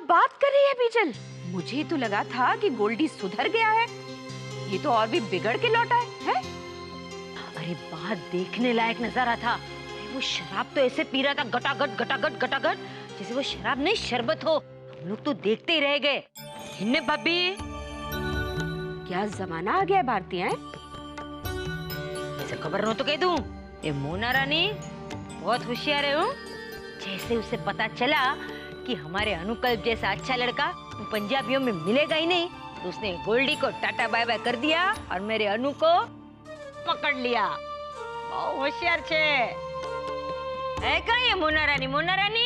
बात कर रही है बीजल? मुझे तो लगा था कि गोल्डी सुधर गया है, ये तो और भी बिगड़ के लौटा है? अरे बात देखने लायक नजारा था। वो शराब तो ऐसे पी रहा था, गटागट गटागट गटागट, जैसे वो शराब नहीं शरबत हो। हम लोग तो देखते ही रह गए। हिन्ने भाभी, क्या जमाना आ गया है भारतीय है? ऐसे खबर न तो कह दूं, ये मोना रानी बहुत होशियार है। हूँ जैसे उसे पता चला कि हमारे अनुकल्प जैसा अच्छा लड़का पंजाबियों में मिलेगा ही नहीं, तो उसने गोल्डी को टाटा बाय बाय कर दिया और मेरे अनु को पकड़ लिया। बहुत होशियार छे। है कहाँ ये मोना रानी? मोना रानी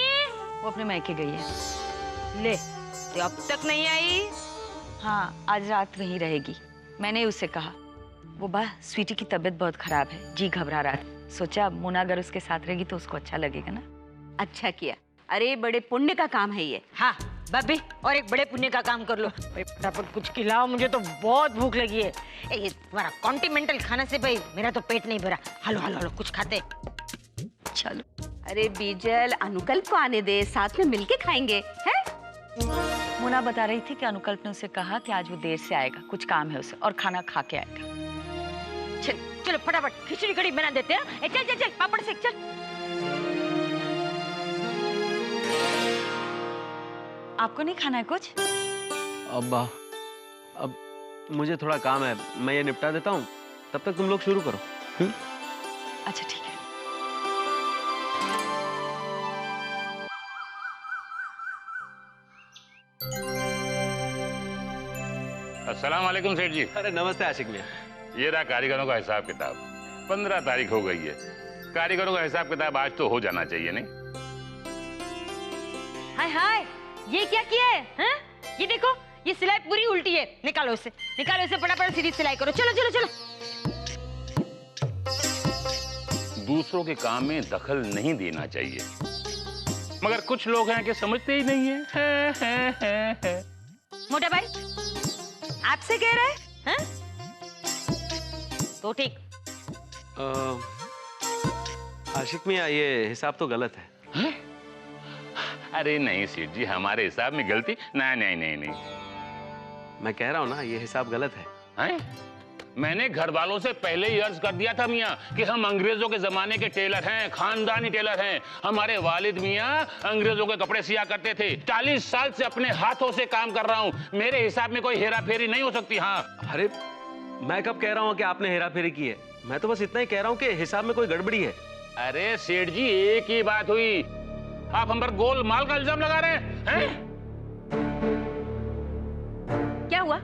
वो अपने मायके गई है। ले, तो अब तक नहीं आई? हाँ, आज रात वहीं रहेगी। मैंने उससे कहा। वो स्वीटी की तबीयत बहुत खराब है, जी घबरा रहा है। सोचा मोना अगर उसके साथ रहेगी तो उसको अच्छा लगेगा ना। अच्छा किया। अरे बड़े पुण्य का काम है ये। हाँ भाभी, और एक बड़े पुण्य का काम कर लो भाई, फटाफट कुछ खिलाओ, मुझे तो बहुत भूख लगी है। ये तुम्हारा कॉन्टिनेंटल खाना से भाई मेरा तो पेट नहीं भरा। हलो हलो हलो, कुछ खाते। चलो। अरे बीजल, अनुकल्प को आने दे, साथ में मिलके खाएंगे, हैं? मोना बता रही थी कि अनुकल्प ने उसे कहा कि आज वो देर से आएगा, कुछ काम है उसे, और खाना खा के आएगा। चल चलो फटाफट खिचड़ी कड़ी बना देते हैं। चल चल चल, पापड़ सेक चल। आपको नहीं खाना है कुछ? अब मुझे थोड़ा काम है, मैं ये निपटा देता हूँ, तब तक तुम लोग शुरू करो। अच्छा ठीक है। अस्सलाम वालेकुम सेठ जी। अरे नमस्ते आशिक मियां। ये रहा कारीगरों का हिसाब किताब। 15 तारीख हो गई है, कारीगरों का हिसाब किताब आज तो हो जाना चाहिए नहीं? हाय हाय, ये क्या किया है? हैं? ये देखो, ये सिलाई पूरी उल्टी है। निकालो इसे, निकालो इसे, फटाफट सीधी सिलाई करो। चलो चलो चलो। दूसरों के काम में दखल नहीं देना चाहिए, मगर कुछ लोग हैं कि समझते ही नहीं है। मोटा भाई, आपसे कह रहे हैं? तो ठीक। आशिक मियां, ये हिसाब तो गलत है। अरे नहीं सेठ जी, हमारे हिसाब में गलती नहीं नहीं नहीं नहीं। मैं कह रहा हूँ ना, ये हिसाब गलत है। हैं? मैंने घर वालों से पहले ही अर्ज कर दिया था मियाँ कि हम अंग्रेजों के जमाने के टेलर हैं, खानदानी टेलर हैं। हमारे वालिद मियाँ अंग्रेजों के कपड़े सिया करते थे। 40 साल से अपने हाथों से काम कर रहा हूँ, मेरे हिसाब में कोई हेरा फेरी नहीं हो सकती। हाँ, अरे मैं कब कह रहा हूँ कि आपने हेरा फेरी की है? मैं तो बस इतना ही कह रहा हूँ कि हिसाब में कोई गड़बड़ी है। अरे सेठ जी, एक ही बात हुई, आप हम पर गोल माल का इल्जाम लगा रहे हैं? क्या हुआ?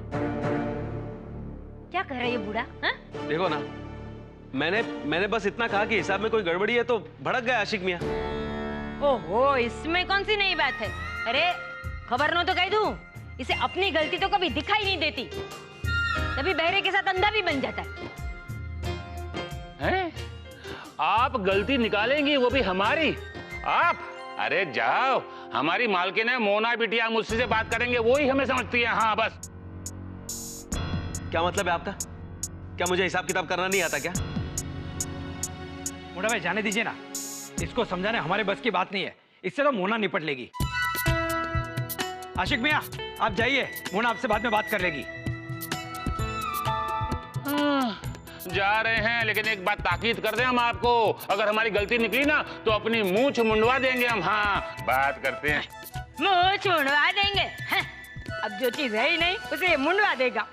क्या कह रहा है ये बूढ़ा? देखो ना, मैंने बस इतना कहा कि हिसाब में कोई गड़बड़ी है तो भड़क गया आशिक मियां। ओहो, इसमें कौन सी नई बात है? अरे खबर न तो कह दूं, इसे अपनी गलती तो कभी दिखाई नहीं देती, तभी बहरे के साथ अंधा भी बन जाता हैं? आप गलती निकालेंगी, वो भी हमारी? आप? अरे जाओ, हमारी मालकिन है मोना बिटिया, मुझसे बात करेंगे, वो ही हमें समझती है। हाँ बस। क्या मतलब है आपका? क्या मुझे हिसाब किताब करना नहीं आता क्या? मोटा भाई जाने दीजिए ना, इसको समझाने हमारे बस की बात नहीं है, इससे तो मोना निपट लेगी। आशिक मियां, आप जाइए, मोना आपसे बाद में बात कर लेगी। जा रहे हैं, लेकिन एक बात ताकीद कर दें हम आपको, अगर हमारी गलती निकली ना तो अपनी मूंछ मुंडवा देंगे हम। हाँ, बात करते हैं। मूंछ मुंडवा देंगे? अब जो चीज है ही नहीं उसे ये मुंडवा देगा।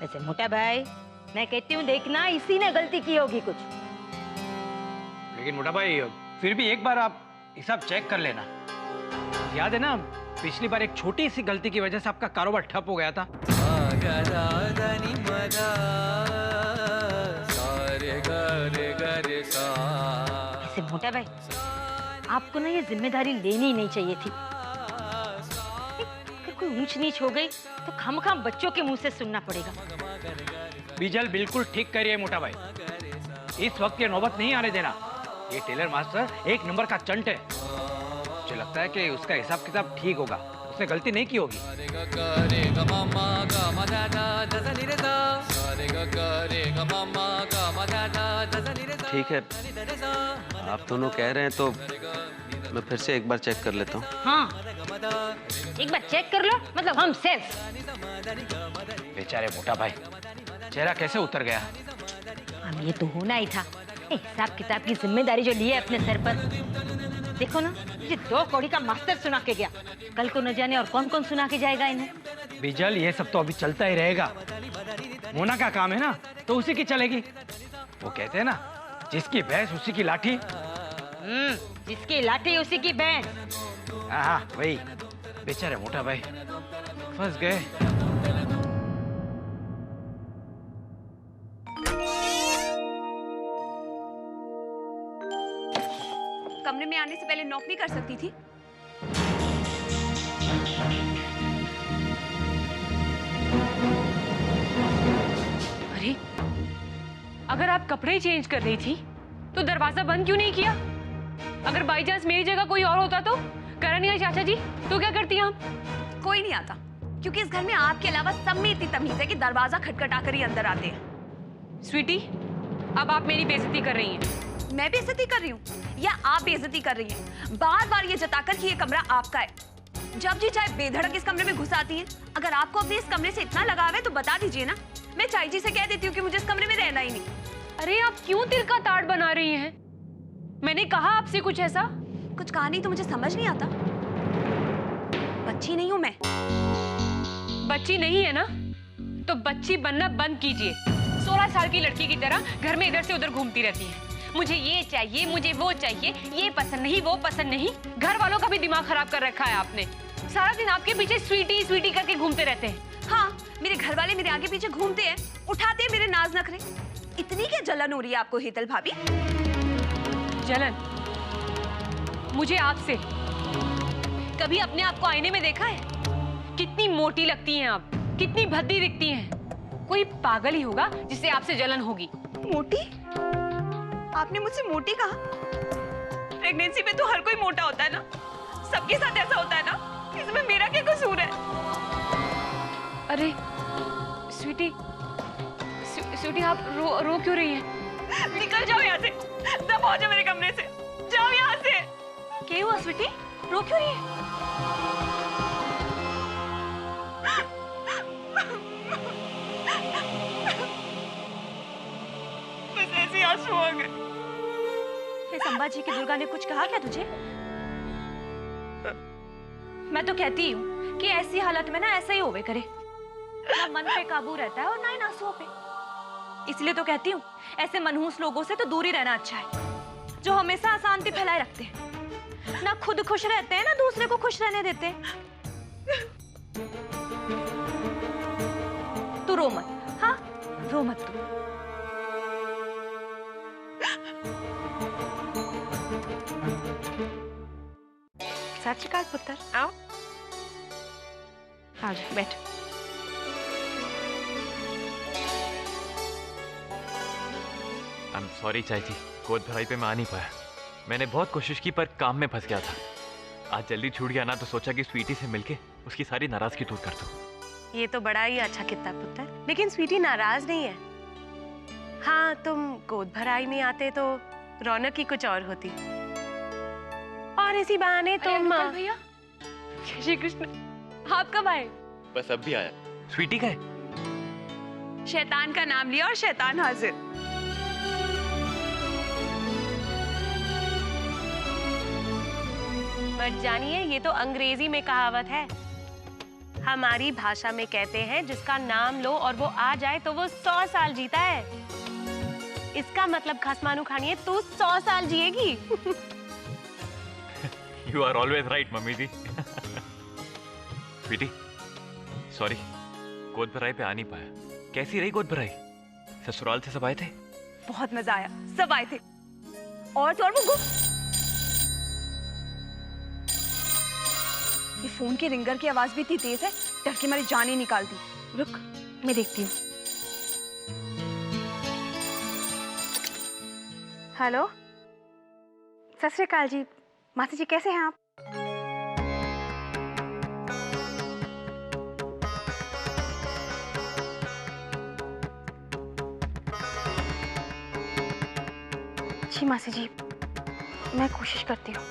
वैसे मोटा भाई, मैं कहती हूँ देखना, इसी ने गलती की होगी कुछ। लेकिन मोटा भाई, फिर भी एक बार आप हिसाब चेक कर लेना। याद है ना, पिछली बार एक छोटी सी गलती की वजह से आपका कारोबार ठप हो गया था। ऐसे मोटा भाई, आपको ना ये जिम्मेदारी लेनी ही नहीं चाहिए थी। अगर कोई ऊंच नीच हो गई तो खामखाम बच्चों के मुंह से सुनना पड़ेगा। बीजल बिल्कुल ठीक कह रही है मोटा भाई, इस वक्त ये नौबत नहीं आने देना। ये टेलर मास्टर एक नंबर का चंट है, मुझे लगता है कि उसका हिसाब किताब ठीक होगा। उसने गलती नहीं की होगी। ठीक है, आप दोनों कह रहे हैं तो मैं फिर से एक बार चेक कर लेता हूँ। हाँ, एक बार चेक कर लो, मतलब हम सेफ। बेचारे मोटा भाई, चेहरा कैसे उतर गया। अब ये तो होना ही था। हिसाब किताब की जिम्मेदारी जो ली है अपने सर पर। देखो ना, ये 2 कौड़ी का मास्टर सुना के गया, कल को न जाने और कौन कौन सुना के जाएगा इन्हें। बिजल, ये सब तो अभी चलता ही रहेगा। मोना का काम है ना, तो उसी की चलेगी। वो कहते हैं ना, जिसकी भैंस उसी की लाठी। जिसकी लाठी उसी की भैंस। हाँ, वही। बेचारे मोटा भाई फंस गए। कमरे में आने से पहले नॉक नहीं कर सकती थी? अरे, अगर आप कपड़े चेंज कर रही थी तो दरवाजा बंद क्यों नहीं किया? अगर बाई चांस मेरी जगह कोई और होता तो? करण या चाचा जी, तो क्या करती आप? कोई नहीं आता, क्योंकि इस घर में आपके अलावा सब में इतनी तमीज है कि दरवाजा खटखटा कर ही अंदर आते हैं। स्वीटी, अब आप मेरी बेइज्जती कर रही हैं। मैं बेइज्जती कर रही हूँ या आप बेइज्जती कर रही हैं? बार बार ये जताकर कि ये कमरा आपका है, जब जी चाहे बेधड़क इस कमरे में घुस आती हैं। अगर आपको अपने इस कमरे से इतना लगाव है तो बता दीजिए ना, मैं चाई जी से कह देती हूँ कि मुझे इस कमरे में रहना ही नहीं। अरे, आप क्यों तिल का ताड़ बना रही हैं? मैंने कहा आपसे कुछ ऐसा? कुछ कहा नहीं तो मुझे समझ नहीं आता। बच्ची नहीं हूँ मैं। बच्ची नहीं है ना, तो बच्ची बनना बंद कीजिए। 16 साल की लड़की की तरह घर में इधर से उधर घूमती रहती है। मुझे ये चाहिए, मुझे वो चाहिए, ये पसंद नहीं, वो पसंद नहीं। घर वालों का भी दिमाग खराब कर रखा है आपने। सारा दिन आपके पीछे स्वीटी स्वीटी करके घूमते रहते हैं। हाँ, मेरे घर वाले मेरे आगे पीछे घूमते हैं, उठाते हैं मेरे नाज नखरे। इतनी क्या जलन हो रही है आपको हीतल भाभी? जलन? मुझे आपसे? कभी अपने आप को आईने में देखा है? कितनी मोटी लगती हैं आप, कितनी भद्दी दिखती हैं। कोई पागल ही होगा जिससे आपसे जलन होगी। मोटी? आपने मुझसे मोटी कहा? प्रेगनेंसी में तो हर कोई मोटा होता है ना, सबके साथ ऐसा होता है ना, इसमें मेरा क्या कसूर है? अरे स्वीटी, स्वीटी आप रो क्यों रही हैं? निकल जाओ यहाँ से, दब हो जाओ मेरे कमरे से, जाओ यहाँ से। क्या हुआ स्वीटी, रो क्यों रही है? बस ऐसे ही आंसू आ गए। संभाजी की दुर्गा ने कुछ कहा क्या तुझे? मैं तो कहती हूँ कि ऐसी हालत में ना ऐसा ही होवे करे, ना मन पे काबू रहता है और ना इन आंसुओं पे। इसलिए तो कहती हूँ, ऐसे मनहूस लोगों से तो दूर ही रहना अच्छा है, जो हमेशा अशांति फैलाए रखते हैं, ना खुद खुश रहते हैं ना दूसरे को खुश रहने देते हैं। तू रो मत, हाँ रो मत तू। सत श्री अकाल पुत्र, आओ आ जाओ, बैठ। आई एम सॉरी चाची जी, गोद भराई पे मैं आ नहीं पाया। मैंने बहुत कोशिश की पर काम में फंस गया था। आज जल्दी छूट गया ना तो सोचा कि स्वीटी से मिलके उसकी सारी नाराजगी दूर कर दूं। ये तो बड़ा ही अच्छा किया पुत्र, लेकिन स्वीटी नाराज नहीं है। हाँ, तुम गोद भराई में आते तो रौनक ही कुछ और होती, और इसी बहाने तुम। भैया, श्री कृष्ण, आप कब आए? बस अब भी आया। स्वीटी का है? शैतान का नाम लिया और शैतान हाजिर। बट जानिए, ये तो अंग्रेजी में कहावत है। हमारी भाषा में कहते हैं, जिसका नाम लो और वो आ जाए तो वो 100 साल जीता है। इसका मतलब खसमानू खानिए, तू 100 साल जिएगी। You are always right, mummy जी। स्वीटी, सॉरी, गोद भराई पे आ नहीं पाया। कैसी रही गोद भराई? ससुराल से सब आए थे? बहुत मजा आया, सब आए थे। और तो और वो ये फोन के रिंगर की आवाज भी इतनी तेज है, डर के मारी जान ही निकाल दी। रुक, मैं देखती हूँ। हेलो, सत श्री अकाल जी। मासी जी कैसे हैं आप? जी मासी जी, मैं कोशिश करती हूँ।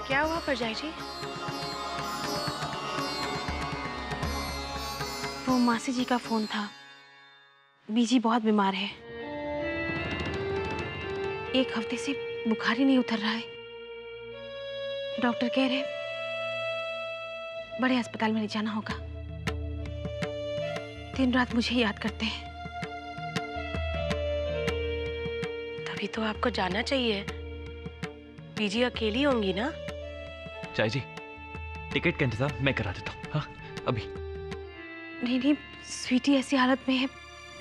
क्या हुआ परजाई जी? वो मासी जी का फोन था। बीजी बहुत बीमार है, 1 हफ्ते से बुखार ही नहीं उतर रहा है। डॉक्टर कह रहे बड़े अस्पताल में ले जाना होगा। दिन रात मुझे याद करते हैं। तभी तो आपको जाना चाहिए। बीजी अकेली होंगी ना? चाय जी, टिकट का इंतजाम मैं करा देता हूँ। हाँ, अभी। नहीं नहीं, स्वीटी ऐसी हालत में है,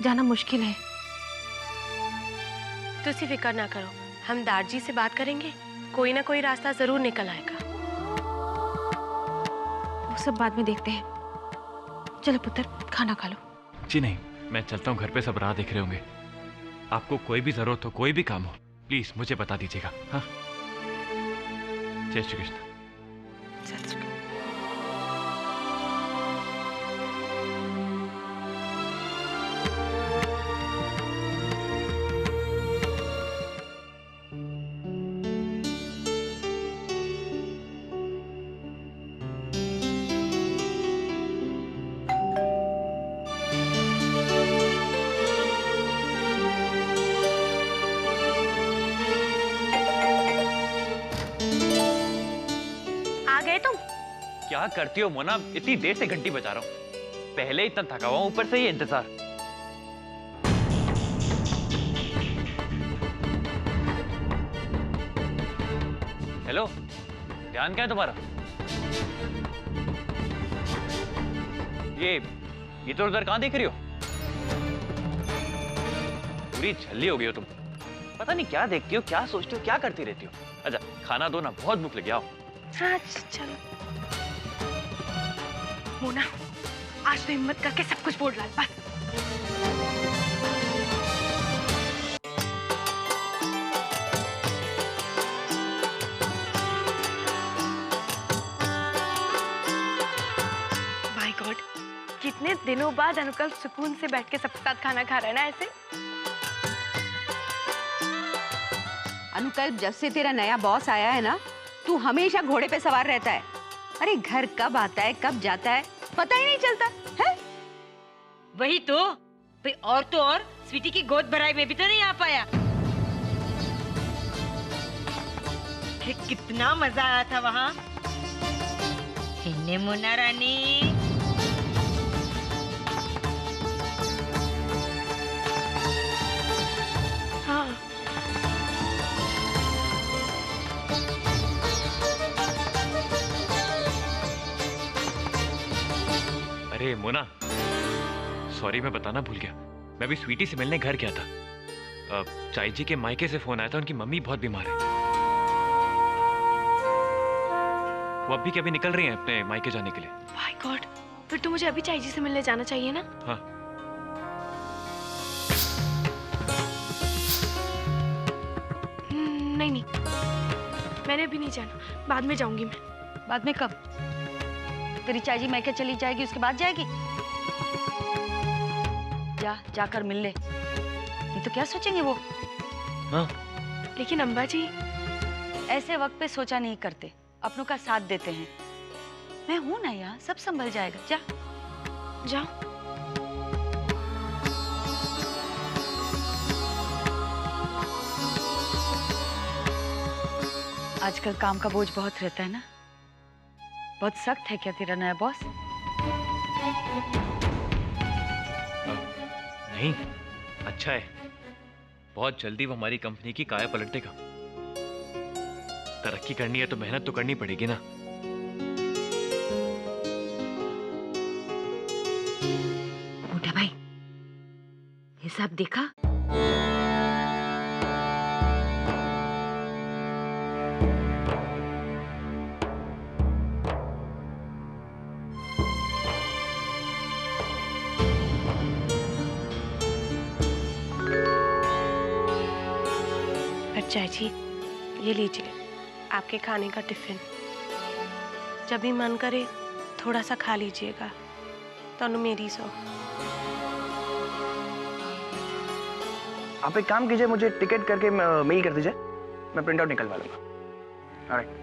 जाना मुश्किल है। तुसी फिक्र ना करो, हम दारजी से बात करेंगे, कोई ना कोई रास्ता जरूर निकल आएगा। वो सब बाद में देखते हैं। चलो पुत्र, खाना खा लो। जी नहीं, मैं चलता हूँ, घर पे सब राह देख रहे होंगे। आपको कोई भी जरूरत हो, कोई भी काम हो, प्लीज मुझे बता दीजिएगा। हाँ, जय श्री कृष्ण। सत श्री अकाल। आ गए तुम? क्या करती हो मोना, इतनी देर से घंटी बजा रहा हूँ। पहले इतना थका हुआ हूं, ऊपर से ये इंतजार। हेलो, ध्यान क्या है तुम्हारा? ये इधर उधर कहां देख रही हो? पूरी झल्ली हो गई हो तुम। पता नहीं क्या देखती हो, क्या सोचती हो, क्या करती रहती हो। अच्छा खाना दो ना, बहुत भूख लगी। आओ। हाँ चलो। मोना, आज तो हिम्मत करके सब कुछ बोल डाल बस। माय गॉड, कितने दिनों बाद अंकल सुकून से बैठ के सबके साथ खाना खा रहे हैं ना ऐसे। अनुकल्प, जब से तेरा नया बॉस आया है ना, तू हमेशा घोड़े पे सवार रहता है। अरे घर कब आता है कब जाता है पता ही नहीं चलता है। वही तो भाई, और तो और स्वीटी की गोद भराई में भी तो नहीं आ पाया। अरे कितना मजा आया था वहाँ। हिन्ने मोना रानी। हाँ अरे मोना, सॉरी मैं बताना भूल गया। मैं भी स्वीटी से मिलने घर गया था। चाई जी के मायके से फोन आया था, उनकी मम्मी बहुत बीमार है। वो अभी कभी निकल रही हैं अपने मायके जाने के लिए। माय गॉड, फिर तो मुझे अभी चाई जी से मिलने जाना चाहिए ना। हाँ। नहीं नहीं, मैंने अभी नहीं जाना, बाद में जाऊंगी मैं। बाद में कब? तेरी चाची जी मैके चली जाएगी, उसके बाद जाएगी? जाकर मिल ले, नहीं तो क्या सोचेंगे वो। हाँ। लेकिन अम्बा जी, ऐसे वक्त पे सोचा नहीं करते, अपनों का साथ देते हैं। मैं हूं ना यहाँ, सब संभल जाएगा। जा जाओ। आजकल काम का बोझ बहुत रहता है ना। बहुत सख्त है क्या तेरा नया बॉस? नहीं, अच्छा है। बहुत जल्दी वो हमारी कंपनी की काया पलट देगा। तरक्की करनी है तो मेहनत तो करनी पड़ेगी ना। मोटा भाई, ये सब देखा? चाची, ये लीजिए आपके खाने का टिफिन। जब भी मन करे थोड़ा सा खा लीजिएगा। तो मेरी सो आप एक काम कीजिए, मुझे टिकट करके मेल कर दीजिए, मैं प्रिंट आउट निकलवा लूंगा। ऑलराइट।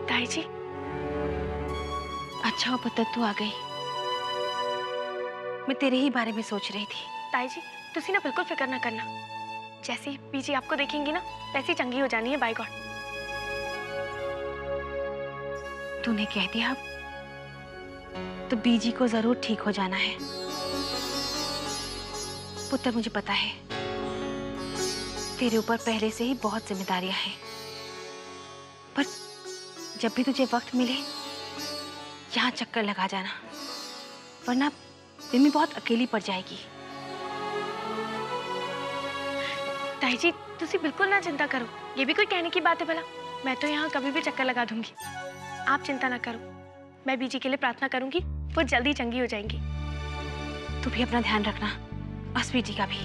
ताई जी, अच्छा पता तू आ गई। मैं तेरे ही बारे में सोच रही थी। ताई जी तुसी ना बिल्कुल फिक्र ना करना। जैसे ही बीजी आपको देखेंगी ना वैसे ही चंगी हो जानी है, बाय गॉड। तूने कह दिया तो बीजी को जरूर ठीक हो जाना है। पुत्र मुझे पता है तेरे ऊपर पहले से ही बहुत जिम्मेदारियां हैं, पर जब भी तुझे वक्त मिले यहाँ चक्कर लगा जाना, वरना रिमी बहुत अकेली पड़ जाएगी। ताई जी तुसी बिल्कुल ना चिंता करो, ये भी कोई कहने की बात है भला। मैं तो यहाँ कभी भी चक्कर लगा दूंगी, आप चिंता ना करो। मैं बीजी के लिए प्रार्थना करूंगी, वो जल्दी चंगी हो जाएंगी। तू भी अपना ध्यान रखना और स्वीटी का भी।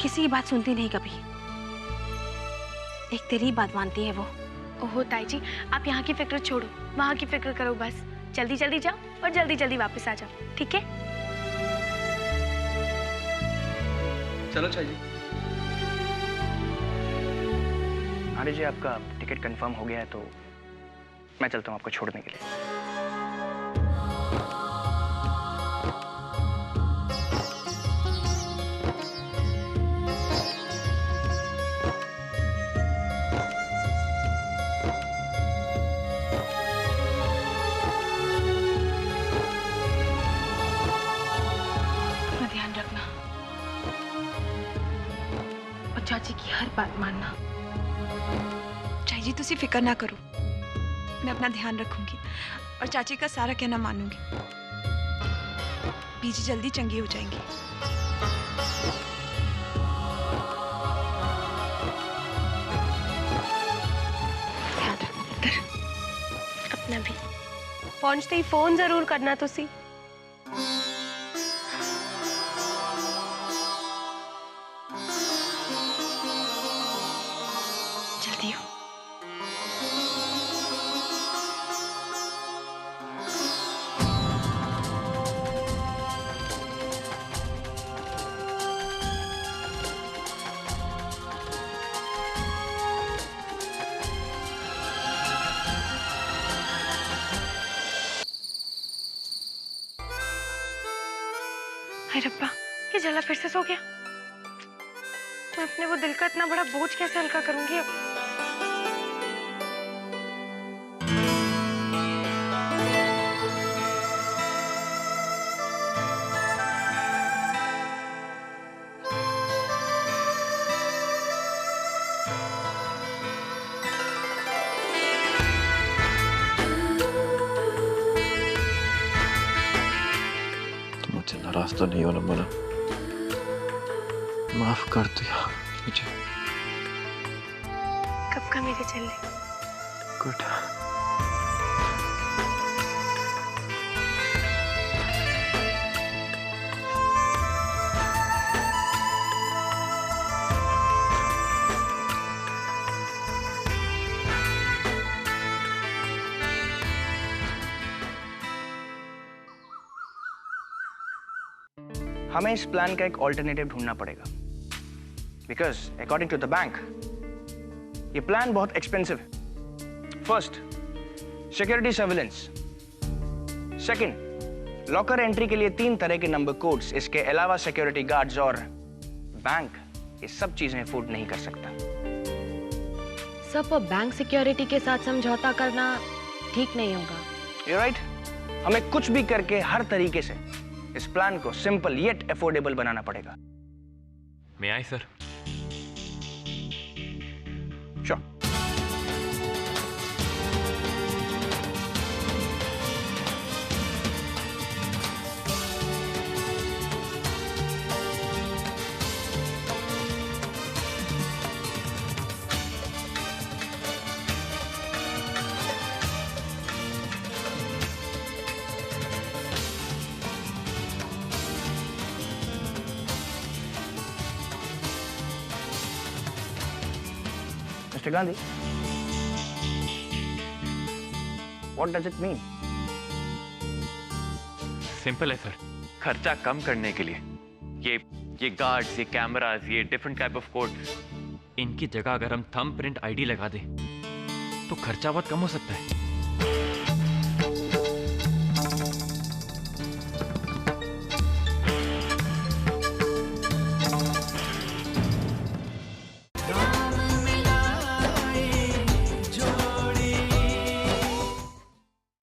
किसी की बात सुनती नहीं कभी, एक तेरी ही बात मानती है वो। ओहो ताई जी, आप यहाँ की फिक्र छोड़ो, वहाँ की फिक्र करो बस। जल्दी जल्दी जाओ और जल्दी जल्दी वापस आ जाओ, ठीक है? चलो चाची। आर्य जी, आपका टिकट कंफर्म हो गया है तो मैं चलता हूँ आपको छोड़ने के लिए। अपना ध्यान रखना और चाची की हर बात मानना। चाची जी तुसी फिक्र ना करो, मैं अपना ध्यान रखूंगी और चाची का सारा कहना मानूंगी। बीजी जल्दी चंगी हो जाएंगी। ध्यान रख। अपना भी पहुंचते ही फोन जरूर करना तुसी। जल्दी हो। हाय रब्बा, ये जला फिर से सो गया। मैं अपने वो दिल का इतना बड़ा बोझ कैसे हल्का करूंगी अब? मुझसे नाराज तो नहीं होना मना, माफ कर दिया मुझे। कब का मेरे चले। गुड। हमें इस प्लान का एक ऑल्टरनेटिव ढूंढना पड़ेगा, because according to the bank ये प्लान बहुत एक्सपेंसिव है। First, security surveillance. Second, locker entry के लिए 3 तरह के नंबर कोड्स। इसके अलावा सिक्योरिटी गार्ड्स और बैंक ये सब चीजें अफोर्ड नहीं कर सकता। सब बैंक सिक्योरिटी के साथ समझौता करना ठीक नहीं होगा। You're right? हमें कुछ भी करके हर तरीके से इस प्लान को सिंपल येट अफोर्डेबल बनाना पड़ेगा। May I sir. Sure. Mr. Gandhi, what does it mean? Simple है सर, खर्चा कम करने के लिए ये गार्ड्स, ये कैमरास, ये डिफरेंट टाइप ऑफ कोड, इनकी जगह अगर हम थंब प्रिंट आईडी लगा दें तो खर्चा बहुत कम हो सकता है।